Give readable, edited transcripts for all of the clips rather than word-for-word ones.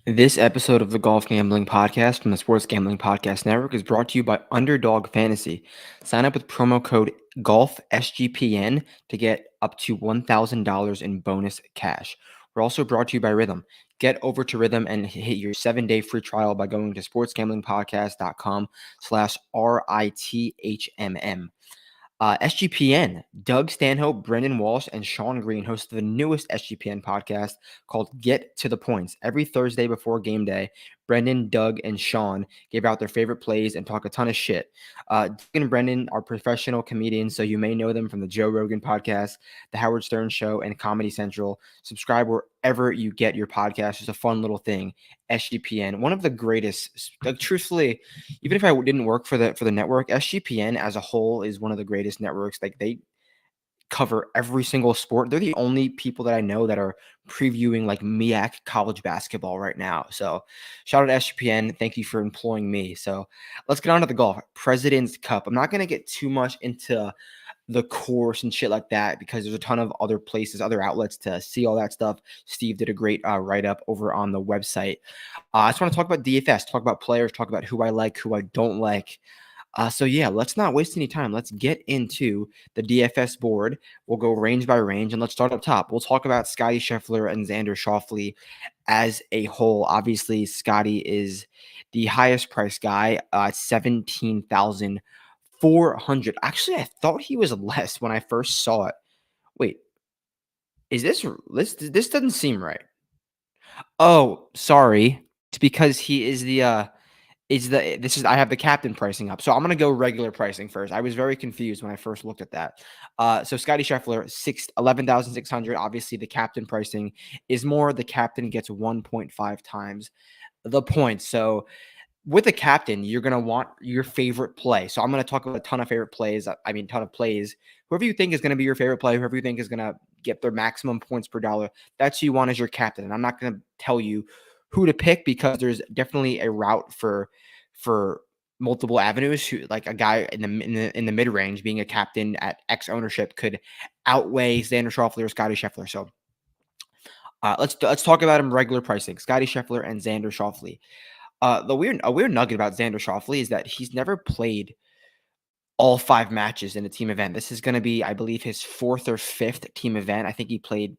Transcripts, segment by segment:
This episode of the Golf Gambling Podcast from the Sports Gambling Podcast Network is brought to you by Underdog Fantasy. Sign up with promo code GOLFSGPN to get up to $1,000 in bonus cash. We're also brought to you by Rhythm. Get over to Rhythm and hit your 7-day free trial by going to sportsgamblingpodcast.com/RITHMM. SGPN, Doug Stanhope, Brendan Walsh, and Sean Green host the newest SGPN podcast called Get to the Points. Every Thursday before game day, Brendan, Doug, and Sean give out their favorite plays and talk a ton of shit. Doug and Brendan are professional comedians, so you may know them from the Joe Rogan podcast, the Howard Stern Show, and Comedy Central. Subscribe wherever you get your podcast. It's a fun little thing. SGPN, one of the greatest. Like, truthfully, even if I didn't work for the network, SGPN as a whole is one of the greatest networks. Like, they cover every single sport. They're the only people that I know that are previewing like MEAC college basketball right now. So shout out to SGPN. Thank you for employing me. So let's get on to the golf. Presidents Cup. I'm not going to get too much into the course and shit like that because there's a ton of other places, other outlets to see all that stuff. Steve did a great write-up over on the website. I just want to talk about DFS, talk about players, talk about who I like, who I don't like. So yeah, let's not waste any time. Let's get into the DFS board. We'll go range by range, and let's start up top. We'll talk about Scotty Scheffler and Xander Schauffele as a whole. Obviously, Scotty is the highest price guy at 17,400. Actually, I thought he was less when I first saw it. Wait, is this doesn't seem right? Oh, sorry. It's because he is the I have the captain pricing up. So I'm gonna go regular pricing first. I was very confused when I first looked at that. So Scotty Scheffler, 11,600. Obviously, the captain pricing is more. The captain gets 1.5 times the points. So with a captain, you're gonna want your favorite play. So I'm gonna talk about a ton of favorite plays. Ton of plays. Whoever you think is gonna be your favorite play, whoever you think is gonna get their maximum points per dollar, that's who you want as your captain. And I'm not gonna tell you who to pick because there's definitely a route for multiple avenues. Who, like a guy in the mid range being a captain at X ownership could outweigh Xander Schauffele or Scotty Scheffler. So let's talk about him regular pricing. Scotty Scheffler and Xander Schauffele. A weird nugget about Xander Schauffele is that he's never played all 5 matches in a team event. This is going to be, I believe, his 4th or 5th team event. I think he played.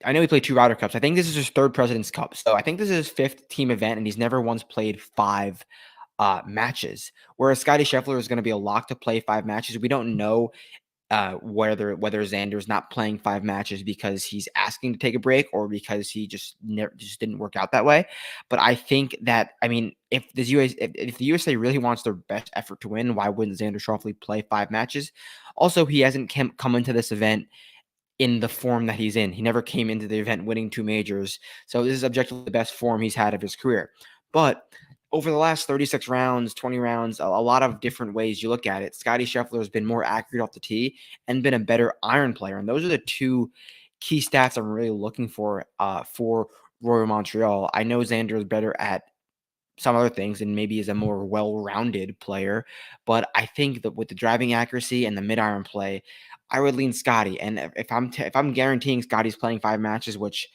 I know he played 2 Ryder Cups. I think this is his 3rd Presidents Cup. So I think this is his 5th team event, and he's never once played 5 matches. Whereas Scotty Scheffler is going to be a lock to play 5 matches. We don't know whether Xander's not playing 5 matches because he's asking to take a break or because he just didn't work out that way. But I think that, if the USA really wants their best effort to win, why wouldn't Xander Schauffele play 5 matches? Also, he hasn't come into this event in the form that he's in. He never came into the event winning 2 majors. So this is objectively the best form he's had of his career. But over the last 36 rounds, 20 rounds, a lot of different ways you look at it, Scotty Scheffler has been more accurate off the tee and been a better iron player. And those are the 2 key stats I'm really looking for Royal Montreal. I know Xander is better at some other things and maybe is a more well-rounded player, but I think that with the driving accuracy and the mid-iron play, I would lean Scotty. And if I'm guaranteeing Scotty's playing 5 matches, which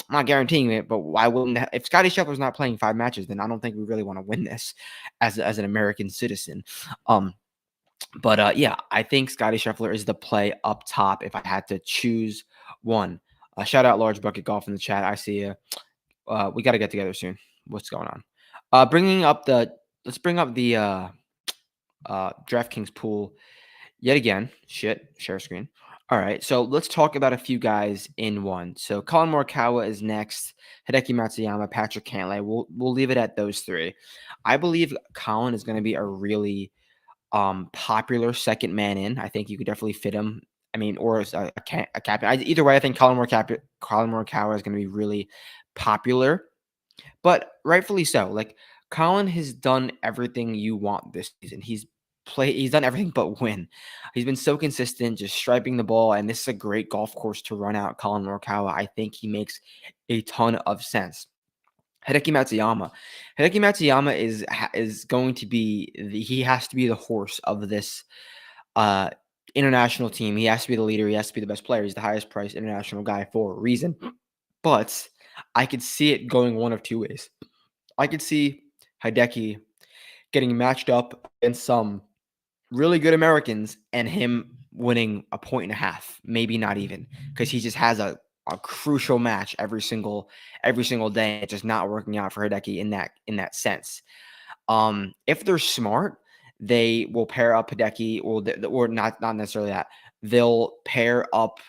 I'm not guaranteeing it, but why wouldn't if Scotty Scheffler's not playing 5 matches, then I don't think we really want to win this as an American citizen. Yeah, I think Scotty Scheffler is the play up top if I had to choose one. Shout out Large Bucket Golf in the chat. I see you. We got to get together soon. What's going on? Let's bring up the DraftKings pool yet again. Share screen. All right, so let's talk about a few guys in one. So Colin Morikawa is next. Hideki Matsuyama, Patrick Cantlay. We'll leave it at those 3. I believe Colin is going to be a really popular second man in. I think you could definitely fit him. Or as a captain. Either way, I think Colin Morikawa is going to be really popular, but rightfully so. Like, Colin has done everything you want this season. He's done everything but win. He's been so consistent, just striping the ball, and this is a great golf course to run out Colin Morikawa. I think he makes a ton of sense. Hideki Matsuyama. Hideki Matsuyama is going to be he has to be the horse of this international team. He has to be the leader. He has to be the best player. He's the highest priced international guy for a reason. But I could see it going one of two ways. I could see Hideki getting matched up against some really good Americans and him winning a point and a half, maybe not even, because he just has a crucial match every single day. It's just not working out for Hideki in that sense. If they're smart, they will pair up Hideki, or not necessarily that. They'll pair up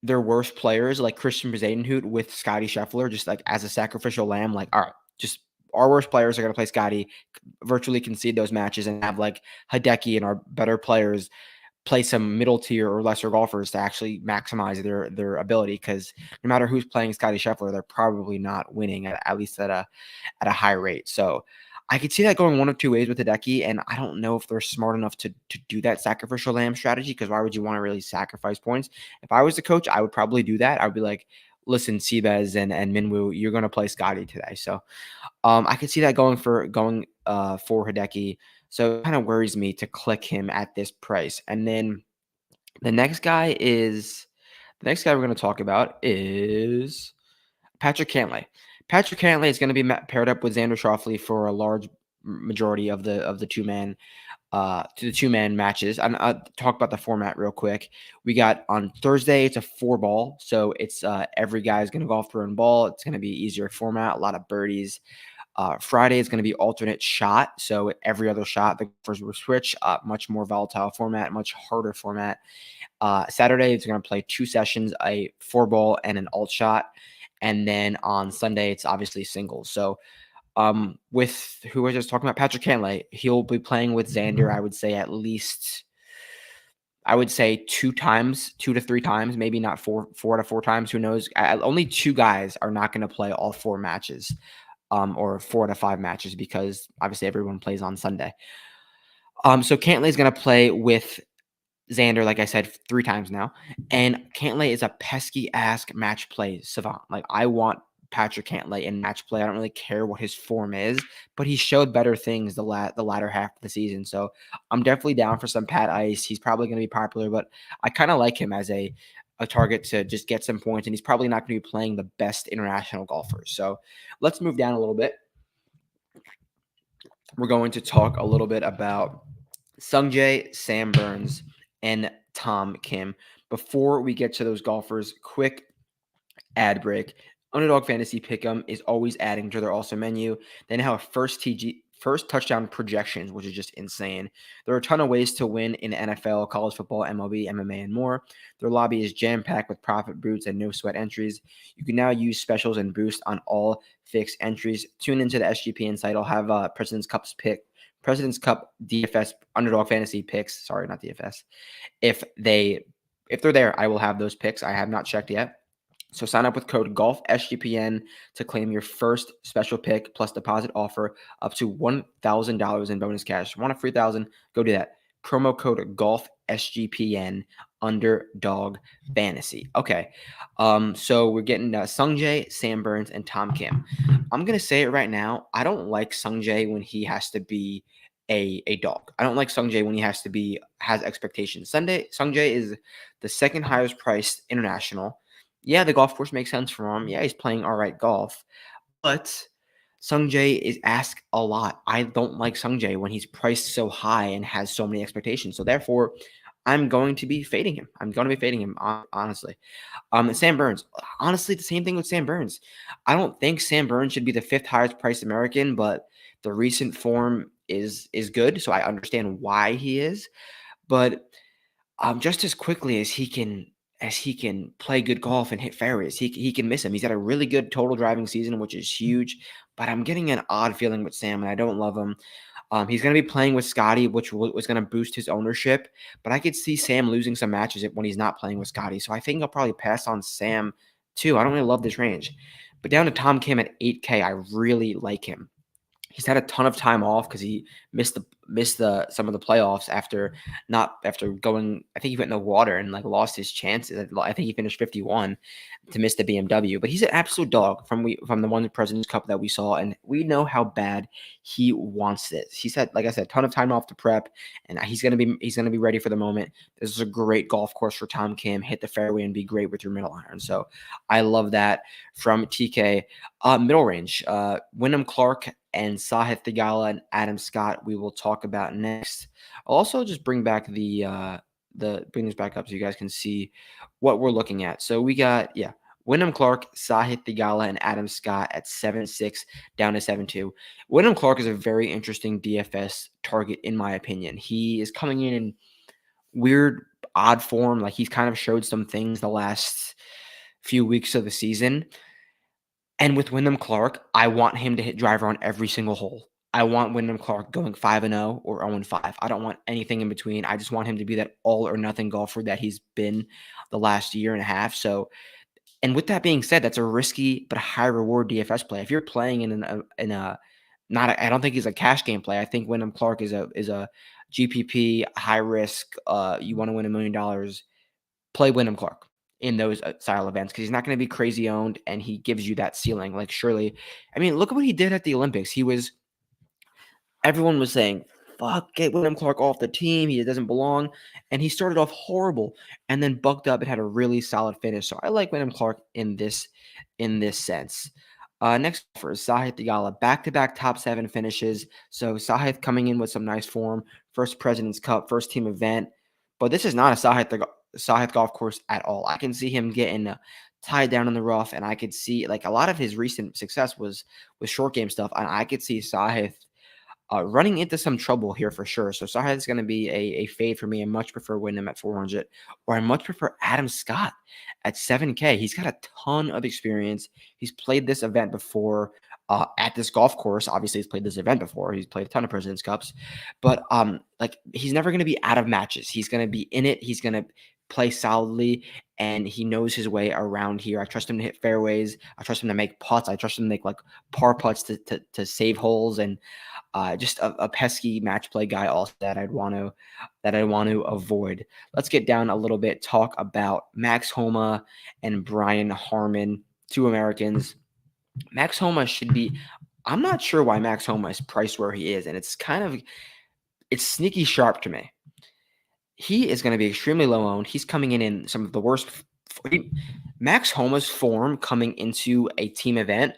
their worst players like Christian Bezuidenhout with Scotty Scheffler, just like as a sacrificial lamb. Like, all right, just our worst players are going to play Scotty, virtually concede those matches, and have like Hideki and our better players play some middle tier or lesser golfers to actually maximize their ability. Because no matter who's playing Scotty Scheffler, they're probably not winning at least at a high rate. So I could see that going one of two ways with Hideki, and I don't know if they're smart enough to do that sacrificial lamb strategy, because why would you want to really sacrifice points? If I was the coach, I would probably do that. I would be like, listen, Seabez and Minwoo, you're going to play Scotty today. So I could see that for Hideki. So it kind of worries me to click him at this price. And then the next guy we're going to talk about is Patrick Cantlay. Patrick Cantlay is going to be paired up with Xander Schauffele for a large majority of the two-man matches. I'll talk about the format real quick. We got on Thursday, it's a 4-ball. So it's every guy is going to golf through a ball. It's going to be easier format, a lot of birdies. Friday is going to be alternate shot. So every other shot, the golfers will switch. Much more volatile format, much harder format. Saturday, it's going to play 2 sessions, a 4-ball and an alt shot. And then on Sunday, it's obviously singles. So with who was just talking about, Patrick Cantlay, he'll be playing with Xander, I would say at least, 2 to 3 times, maybe not 4 out of 4 times. Who knows? Only 2 guys are not going to play all 4 matches. Or 4 out of 5 matches, because obviously everyone plays on Sunday. So Cantlay is going to play with Xander, like I said, 3 times now. And Cantlay is a pesky ass match play savant. Like, I want Patrick Cantlay in match play. I don't really care what his form is, but he showed better things the latter half of the season. So I'm definitely down for some Pat Ice. He's probably going to be popular, but I kind of like him as a target to just get some points, and he's probably not going to be playing the best international golfers. So let's move down a little bit. We're going to talk a little bit about Sungjae, Sam Burns, and Tom Kim. Before we get to those golfers, quick ad break. Underdog Fantasy Pick'em is always adding to their awesome menu. They now have first touchdown projections, which is just insane. There are a ton of ways to win in NFL, college football, MLB, MMA, and more. Their lobby is jam-packed with profit boots and no sweat entries. You can now use specials and boost on all fixed entries. Tune into the SGPN site. I'll have Presidents Cup DFS Underdog Fantasy Picks. Sorry, not DFS. If they're there, I will have those picks. I have not checked yet. So sign up with code GOLFSGPN to claim your first special pick plus deposit offer up to $1,000 in bonus cash. Want a free $1,000? Go do that. Promo code GOLFSGPN Underdog Fantasy. Okay. So we're getting Sungjae, Sam Burns, and Tom Kim. I'm going to say it right now. I don't like Sungjae when he has to be a dog. I don't like Sungjae when he has expectations. Sungjae is the second highest priced international. Yeah, the golf course makes sense for him. Yeah, he's playing all right golf. But Sungjae is asked a lot. I don't like Sungjae when he's priced so high and has so many expectations. So therefore, I'm going to be fading him. Honestly. Sam Burns. Honestly, the same thing with Sam Burns. I don't think Sam Burns should be the 5th highest priced American, but the recent form is good. So I understand why he is. But just as quickly as he can play good golf and hit fairways, he can miss them. He's had a really good total driving season, which is huge, but I'm getting an odd feeling with Sam, and I don't love him. He's going to be playing with Scotty, which was going to boost his ownership, but I could see Sam losing some matches when he's not playing with Scotty, so I think I'll probably pass on Sam too. I don't really love this range. But down to Tom Kim at 8K, I really like him. He's had a ton of time off because he missed the some of the playoffs after going. I think he went in the water and like lost his chances. I think he finished 51 to miss the BMW. But he's an absolute dog from the one Presidents Cup that we saw, and we know how bad he wants this. He's had, like I said, a ton of time off to prep, and he's gonna be ready for the moment. This is a great golf course for Tom Kim. Hit the fairway and be great with your middle iron. So I love that from TK. Middle range, Wyndham Clark and Sahith Theegala and Adam Scott we will talk about next. I'll also just bring back bring this back up so you guys can see what we're looking at. So we got Wyndham Clark, Sahith Theegala, and Adam Scott at 7-6 down to 7-2. Wyndham Clark is a very interesting DFS target in my opinion. He is coming in weird, odd form. Like he's kind of showed some things the last few weeks of the season. And with Wyndham Clark, I want him to hit driver on every single hole. I want Wyndham Clark going 5-0 or 0-5. I don't want anything in between. I just want him to be that all or nothing golfer that he's been the last year and a half. So, and with that being said, that's a risky but high reward DFS play. If you're playing I don't think he's a cash game play. I think Wyndham Clark is a GPP high risk. You want to win $1 million, play Wyndham Clark in those style events because he's not going to be crazy owned and he gives you that ceiling. Like surely, I mean, look at what he did at the Olympics. Everyone was saying, fuck, get Wyndham Clark off the team. He doesn't belong. And he started off horrible and then bucked up and had a really solid finish. So I like Wyndham Clark in this sense. Next for Sahith Theegala, back-to-back top 7 finishes. So Sahith coming in with some nice form. First President's Cup, first team event. But this is not a Sahith golf course at all. I can see him getting tied down in the rough, and I could see like a lot of his recent success was with short game stuff, and I could see Sahith running into some trouble here for sure. So Sahith is going to be a fade for me. I much prefer Wyndham at 400, or I much prefer Adam Scott at 7K. He's got a ton of experience. He's played this event before at this golf course. Obviously, he's played this event before. He's played a ton of Presidents Cups, but like he's never going to be out of matches. He's going to be in it. He's going to play solidly, and he knows his way around here. I trust him to hit fairways. I trust him to make putts. I trust him to make like par putts to save holes, and just a pesky match play guy also that I want to avoid. Let's get down a little bit. Talk about Max Homa and Brian Harman, 2 Americans. Max Homa should be. I'm not sure why Max Homa is priced where he is, and it's sneaky sharp to me. He is going to be extremely low owned. He's coming in some of the worst. Max Homa's form coming into a team event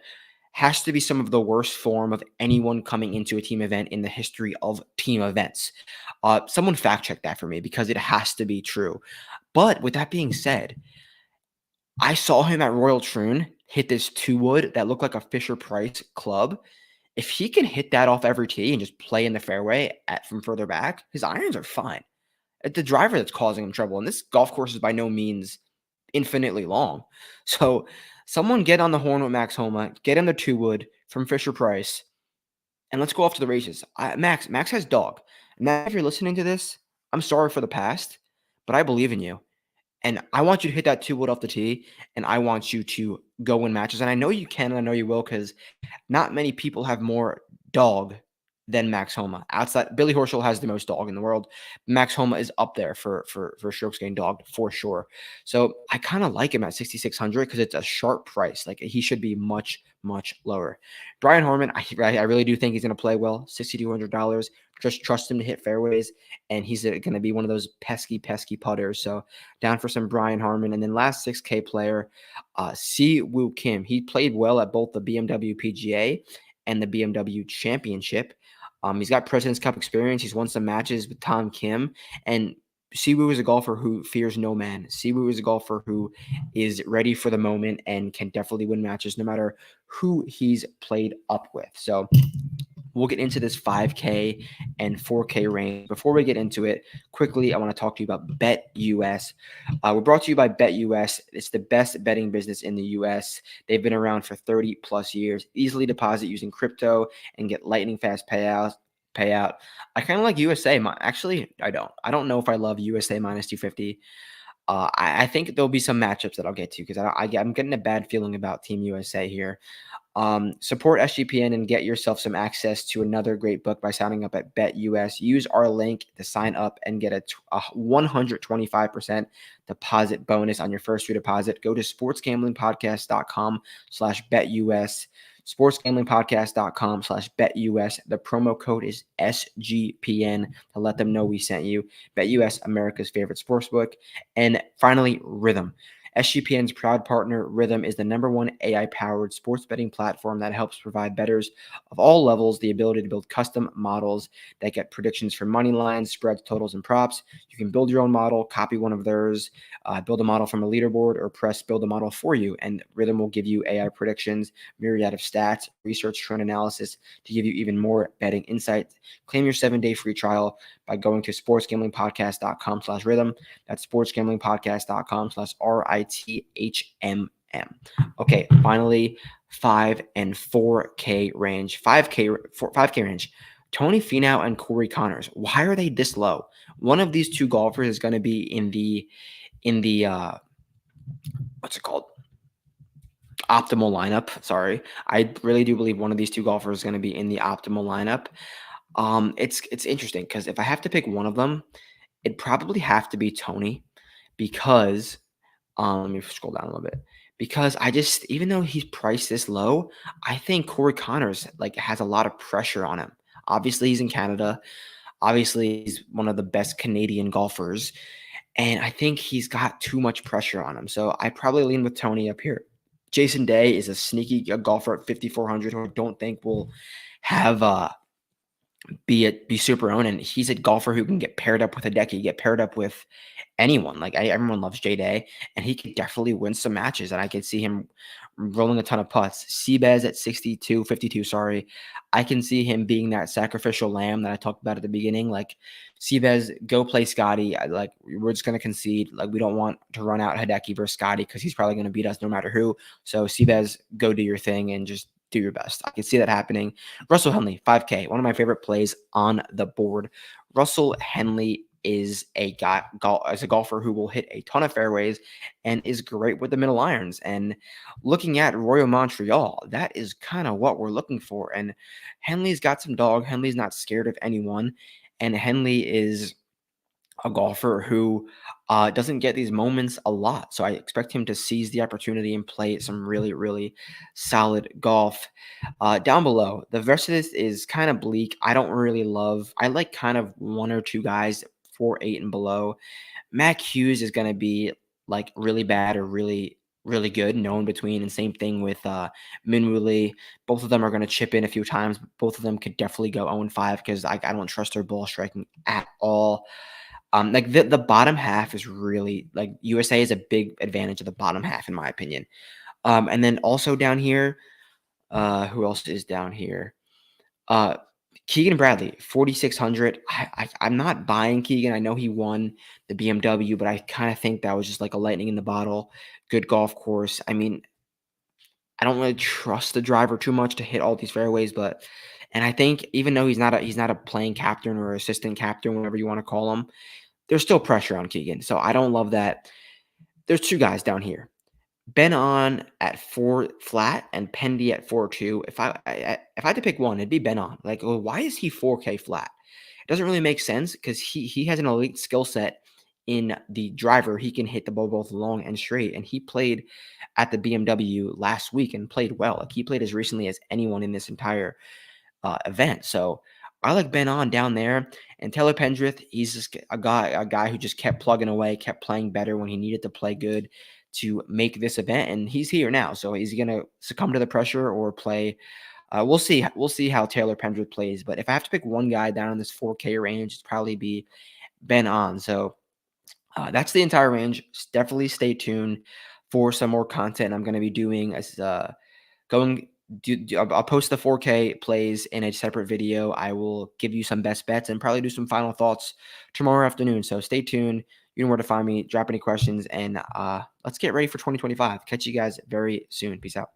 has to be some of the worst form of anyone coming into a team event in the history of team events. Someone fact check that for me because it has to be true. But with that being said, I saw him at Royal Troon hit this 2-wood that looked like a Fisher Price club. If he can hit that off every tee and just play in the fairway from further back, his irons are fine. It's the driver that's causing him trouble. And this golf course is by no means infinitely long. So someone get on the horn with Max Homa, get him the 2-wood from Fisher Price, and let's go off to the races. Max has dog. Max, if you're listening to this, I'm sorry for the past, but I believe in you. And I want you to hit that 2-wood off the tee, and I want you to go win matches. And I know you can, and I know you will, because not many people have more dog than Max Homa. Outside, Billy Horschel has the most dog in the world. Max Homa is up there for strokes gained dog for sure. So I kind of like him at 6,600 because it's a sharp price. Like he should be much lower. Brian Harman, I really do think he's going to play well. $6,200. Just trust him to hit fairways, and he's going to be one of those pesky putters. So down for some Brian Harman. And then last 6K player, Si Woo Kim. He played well at both the BMW PGA and the BMW Championship. He's got President's Cup experience. He's won some matches with Tom Kim. And Siwoo is a golfer who fears no man. Siwoo is a golfer who is ready for the moment and can definitely win matches no matter who he's played up with. So we'll get into this 5K and 4K range. Before we get into it, quickly, I want to talk to you about BetUS. We're brought to you by BetUS. It's the best betting business in the U.S. They've been around for 30 plus years. Easily deposit using crypto and get lightning fast payout. I kind of like USA. Actually, I don't. I don't know if I love USA minus 250. I think there'll be some matchups that I'll get to because I'm getting a bad feeling about Team USA here. Support SGPN and get yourself some access to another great book by signing up at BetUS. Use our link to sign up and get a 125% deposit bonus on your first deposit. Go to sportsgamblingpodcast.com/BetUS. sportsgamblingpodcast.com/BetUS. The promo code is SGPN to let them know we sent you. BetUS, America's favorite sportsbook. And finally, Rhythm. SGPN's proud partner, Rhythm, is the #1 AI-powered sports betting platform that helps provide bettors of all levels the ability to build custom models that get predictions for money lines, spreads, totals, and props. You can build your own model, copy one of theirs, build a model from a leaderboard, or press build a model for you, and Rhythm will give you AI predictions, myriad of stats, research, trend analysis to give you even more betting insights. Claim your 7-day free trial by going to sportsgamblingpodcast.com/rhythm. That's sportsgamblingpodcast.com/RITHMM. Okay, finally, 5 and 4K range. 5K range. Tony Finau and Corey Connors. Why are they this low? One of these two golfers is going to be in the what's it called? Optimal lineup. Sorry. I really do believe one of these two golfers is going to be in the optimal lineup. It's interesting because if I have to pick one of them, it'd probably have to be Tony because let me scroll down a little bit. Because I just, even though he's priced this low, I think Corey Connors has a lot of pressure on him. Obviously, he's in Canada. Obviously, he's one of the best Canadian golfers, and I think he's got too much pressure on him. So I probably lean with Tony up here. Jason Day is a sneaky golfer at 5,400 who I don't think will have be super owned, and he's a golfer who can get paired up with Hideki, get paired up with anyone. Everyone loves J Day, and he could definitely win some matches, and I could see him rolling a ton of putts. Seabez at 52, sorry. I can see him being that sacrificial lamb that I talked about at the beginning. Seabez, go play Scotty. We're just going to concede. We don't want to run out Hideki versus Scotty because he's probably going to beat us no matter who. So Seabez, go do your thing and just do your best. I can see that happening. Russell Henley, 5K, one of my favorite plays on the board. Russell Henley is a golfer who will hit a ton of fairways and is great with the middle irons. And looking at Royal Montreal, that is kind of what we're looking for. And Henley's got some dog. Henley's not scared of anyone. And Henley is a golfer who doesn't get these moments a lot. So I expect him to seize the opportunity and play some really, really solid golf. Down below, the rest of this is kind of bleak. I don't really love, I like kind of one or two guys, 4, 8 and below. Mac Hughes is going to be really bad or really, really good, no in between. And same thing with Minwoo Lee. Both of them are going to chip in a few times. Both of them could definitely go 0-5 because I don't trust their ball striking at all. The bottom half is really USA is a big advantage of the bottom half in my opinion. And then also down here, who else is down here? Keegan Bradley, 4,600. I'm not buying Keegan. I know he won the BMW, but I kind of think that was just like a lightning in the bottle. Good golf course. I mean, I don't really trust the driver too much to hit all these fairways, and I think even though he's not a playing captain or assistant captain, whatever you want to call him, there's still pressure on Keegan. So I don't love that. There's two guys down here. Ben On at 4 flat and Pendy at 4.2. If I had to pick one, it'd be Ben On. Why is he 4K flat? It doesn't really make sense because he has an elite skill set in the driver. He can hit the ball both long and straight, and he played at the BMW last week and played well. He played as recently as anyone in this entire event. So I like Ben On down there, and Taylor Pendrith. He's just a guy who just kept plugging away, kept playing better when he needed to play good to make this event, and he's here now. So is he going to succumb to the pressure or play? We'll see. We'll see how Taylor Pendrith plays. But if I have to pick one guy down in this 4K range, it'd probably be Ben On. So that's the entire range. Definitely stay tuned for some more content I'm going to be doing as I'll post the 4K plays in a separate video. I will give you some best bets and probably do some final thoughts tomorrow afternoon. So stay tuned. You know where to find me. Drop any questions, and let's get ready for 2025. Catch you guys very soon. Peace out.